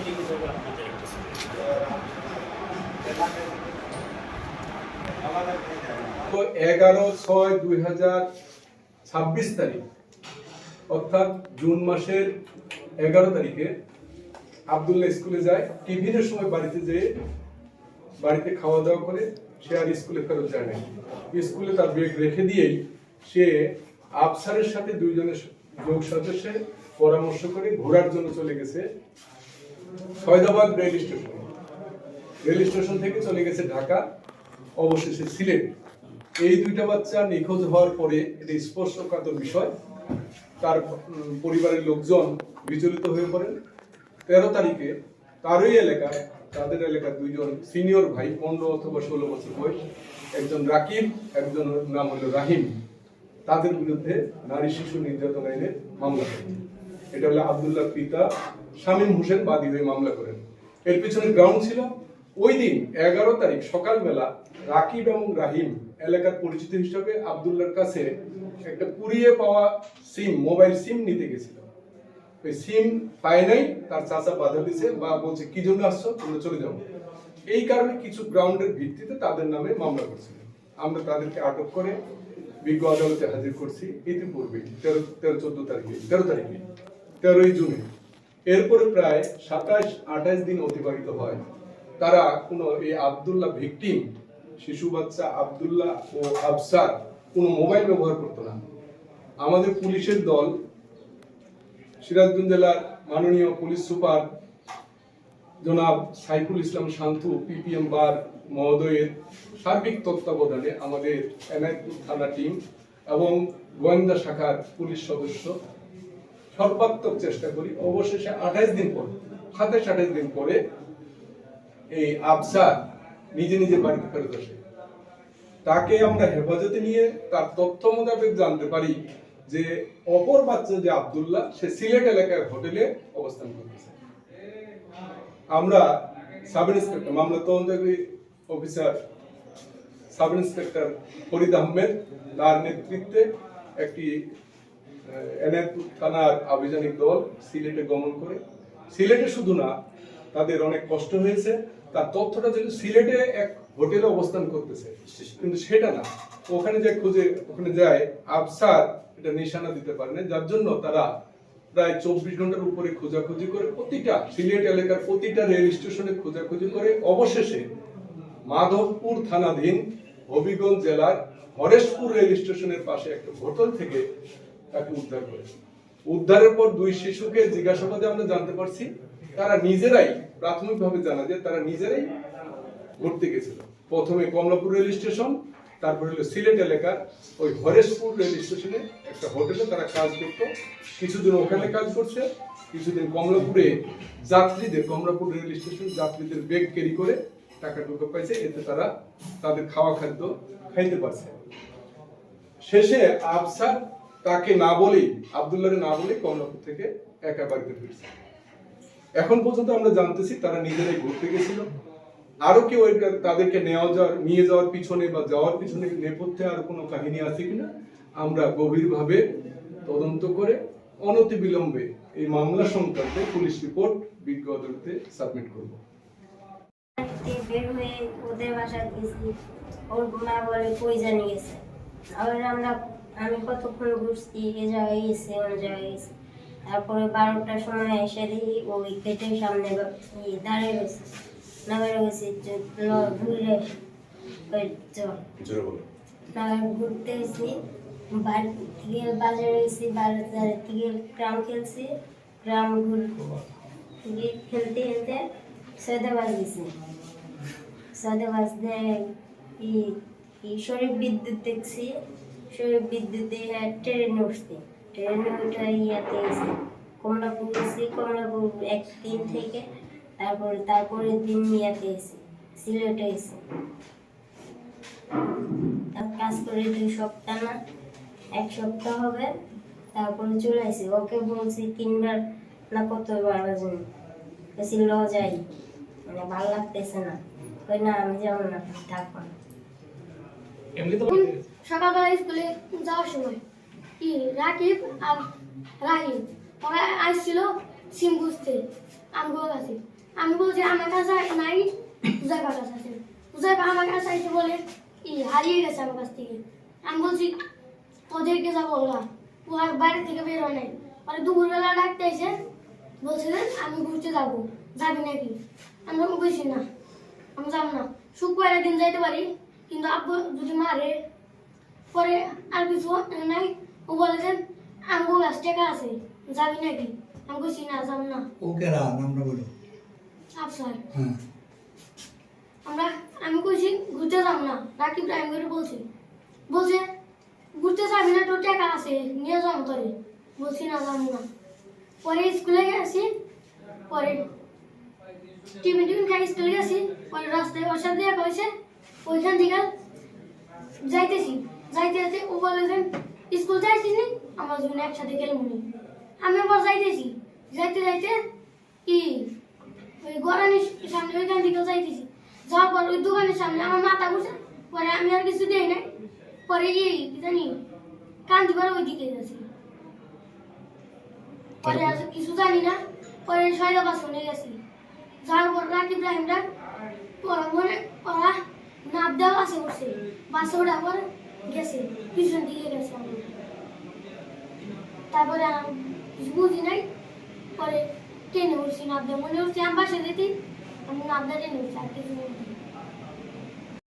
লিখিতভাবে আপনাদের তো 11/6/2026 তারিখ অর্থাৎ জুন মাসের 11 তারিখে আব্দুল্লাহ স্কুলে যায়। টিফিনের সময় বাড়িতে খাওয়া দাওয়া করে সে আর স্কুলে ফেরত যায় না। স্কুলে তার ব্যাগ রেখে দিয়েই সে আফসারের সাথে দুইজনের যোগ সাজসে পরামর্শ করে ঘোরার জন্য চলে গেছে সৈয়দাবাদ রেল স্টেশন থেকে চলে গেছে ঢাকা, অবশেষে সিলেট। এই দুইটা বাচ্চা নিখোঁজ হওয়ার পরে এটা স্পর্শকাতর বিষয়। তার পরিবারের লোকজন বিচলিত হয়ে পড়েন। 13 তারিখে তাদের এলাকার দুইজন সিনিয়র ভাই, 15 অথবা 16 বছর বয়স, একজন রাকিব, একজন নাম হলো রাহিম, তাদের বিরুদ্ধে নারী শিশু নির্যাতন আইনে মামলা করেন। এটা হলো আব্দুল্লাহ পিতা শামীম হোসেন বাদী হয়ে মামলা করেন। এর পিছনে গ্রাউন্ড ছিল ওই দিন 11 তারিখ সকালবেলা রাকিব এবং রাহিম এলাকার পরিচিত হিসাবে আব্দুল্লাহর কাছে একটা কুড়িয়ে পাওয়া মোবাইল সিম নিতে গেছিল। ওই সিম পায় নাই, তার চাচা বাধা দিছে বা বলছে কি জন্য আসছো, তোমরা চলে যাও। এই কারণে কিছু গ্রাউন্ডের ভিত্তিতে তাদের নামে মামলা করছিল। আমরা তাদেরকে আটক করে বিজ্ঞ আদালতে হাজির করছি ইতিপূর্বে 13ই জুনে। এরপরে প্রায় 27-28 দিন অতিবাহিত হয়। তারা কোনো এই আব্দুল্লাহ ভিকটিম শিশু বাচ্চা আব্দুল্লাহ ও আফসার কোনো মোবাইল ব্যবহার করতো না। আমাদের পুলিশের দল সিরাজগঞ্জ জেলার মাননীয় পুলিশ সুপার জনাব সাইফুল ইসলাম শান্তু পিপিএম বার মহোদয়ের সার্বিক তত্ত্বাবধানে আমাদের এনায়েতপুর থানা টিম এবং গোয়েন্দা শাখার পুলিশ সদস্য সর্বাত্মক চেষ্টা করি। অবশেষে 27-28 দিন পরে এই আফসার নিজে বাড়িতে ফেরত আসে। তাকে আমরা হেফাজতে নিয়ে তার তথ্য মোতাবেক জানতে পারি যে অপর বাচ্চা যে আব্দুল্লাহ সে সিলেট এলাকার হোটেলে অবস্থান করতেছে। আমরা সাব ইন্সপেক্টর মামলা তদন্তকারী officer sub inspector Farid Ahmed তার নেতৃত্বে একটি এনায়েতপুর থানার আভিযানিক দল সিলেটে গমন করে। সিলেটে শুধু না, তাদের অনেক কষ্ট হয়েছে। তার তথ্যটা যেন সিলেটে এক হোটেলে অবস্থান করতেছে, কিন্তু সেটা না। ওখানে যায় আফসার এটা নিশানা দিতে পারে না, যার জন্য তারা প্রায় 24 ঘন্টার উপরে খোঁজাখুঁজি করে প্রতিটা সিলেট এলাকার প্রতিটা রেল স্টেশনে খোঁজাখুঁজি করে অবশেষে মাধবপুর থানাধীন হবিগঞ্জ জেলার হরেশপুর রেল স্টেশনের পাশে একটা হোটেল থেকে তাকে উদ্ধার করেছে। উদ্ধারের পর দুই শিশুকে জিজ্ঞাসাবাদে আমরা জানতে পারছি তারা নিজেরাই, প্রাথমিকভাবে জানা যায় তারা নিজেরাই ঘুরতে গেছিল। প্রথমে কমলাপুর রেল স্টেশন, তারপর হলো সিলেট এলাকার ওই হরেশপুর রেল স্টেশনে একটা হোটেলে তারা কাজ করত। কিছুদিন ওখানে কাজ করছে, কিছুদিন কমলাপুর রেল স্টেশন যাত্রীদের ব্যাগ ক্যারি করে টাকা ঢুকে পাইছে। এতে তারা তাদের খাওয়া খাদ্য খাইতে পারছে। শেষে আফসার তাকে আব্দুল্লাহকে না বলেই কমলাপুর থেকে একা বাড়িতে ফিরছে। এখন পর্যন্ত আমরা জানতেছি তারা নিজেরাই ঘুরতে গেছিল। আরো কেউ তাদেরকে নিয়ে যাওয়ার পিছনে বা যাওয়ার পিছনে নেপথ্যে আর কোনো কাহিনী আছে কিনা আমরা গভীরভাবে তদন্ত করে অনতিবিলম্বে এই মামলা সংক্রান্তে পুলিশ রিপোর্ট বিজ্ঞ আদালতে সাবমিট করব। বের হয়ে ওদের বাসায় গেছি, ওর মা বলে কই জানি গেছে। আমি কতক্ষণ ঘুরছি, এ জায়গায় গেছে, অন্য জায়গায় গেছে। তারপরে 12টার সময় এসে দেখি ওই গেটের সামনে দাঁড়িয়ে গেছে, নাগারে গেছে ঘুরে ঘুরতে গেছি। বাড়ি থেকে বাজারে গেছি, বাজার থেকে গ্রাম খেলছি, গ্রাম থেকে খেলতে খেলতে সৈয়দাবাদ গেছি। সৈয়দাবাদ শরীফ বিদ্যুৎ দেখছি, শরীফ বিদ্যুতে ট্রেনে উঠছি, ট্রেনে উঠে ইয়াতে গেছি কমলাপুর গেছি। কমলাপুর একদিন থেকে তারপরে দিন ইয়াতে গেছি, সিলেটে গেছি। কাজ করে 2 সপ্তাহ না 1 সপ্তাহ হবে, তারপরে চলে আসি। ওকে বলছি 3 বার না কতবার বাজে বেশি যাই, মানে ভালো লাগতেছে না, কই না আমি যাবো না, থাকবো না। সকালবেলা স্কুলে যাওয়ার সময় কি রাকিব আর রাহিম ওরা আসছিল সিম বুঝতে আমগুলো কাছে। আমি বলছি আমার কাছে নাই, উজাইবার কাছে আছে। উজাইবা আমার কাছে আইসে বলে হারিয়ে গেছে আমার কাছ থেকে। আমি বলছি ওদেরকে যা বললাম, ও আর বাইরে থেকে বের হয় নাই। পরে দুপুরবেলা ডাকতে এসে বলছিলেন আমি ঘুরতে যাবো, যাবি নাকি? আমি বলছি না, আমি যাবো না, শুক্রবারের দিন যাইতে পারি, কিন্তু আব্বু যদি মারে পরে আর কিছু নাই। ও বলেছেন আঙ্গু গাছ টেকা আছে, যাবি নাকি? আমি বলছি না, যাবো না। ওকে রা নামটা বলো। আফসার। হ্যাঁ আমি কইছি ঘুরতে যাব না, রাকিব টাইম করে বলছে ঘুরতে যাবি না, তোর টাকা আছে নিয়ে যাবো তোরে। বলছি না, যাবো না। পরে স্কুলে গেছি, পরে টিফিন খাই স্কুলে গেছি, পরে রাস্তায় ওর সাথে দেখা হয়েছে। ওইখান থেকে যাইতেছি, যাইতে যাইতে ও বলে যে স্কুল যাইছিস নি, আমার জন্য একসাথে গেলে মনে। আমি আবার যাইতেছি, যাইতে যাইতে কি ওই গড়ানির সামনে ওইখান থেকে যাইতেছি, যাওয়ার পর ওই দোকানের সামনে আমার মাথা ঘুরছে। পরে আমি আর কিছু দেই নাই, পরে কি জানি কান্দি পারে ওই দিকে গেছি। পরে আর কিছু জানি না, পরে ছয়টা বাস শুনে গেছি। যাওয়ার পর রাকিব রাহিমরা ওরা নাপ দেওয়া আছে উঠছে, বাসে ওঠা পর গেছে, পিছন দিকে গেছে আমি। তারপরে আমি কিছু বুঝি নাই, পরে ট্রেনে উঠছি, নাপ দেওয়া মনে উঠছি আমি বাসে যেতে, আমি নাপ দেওয়া ট্রেনে উঠছি আর কিছু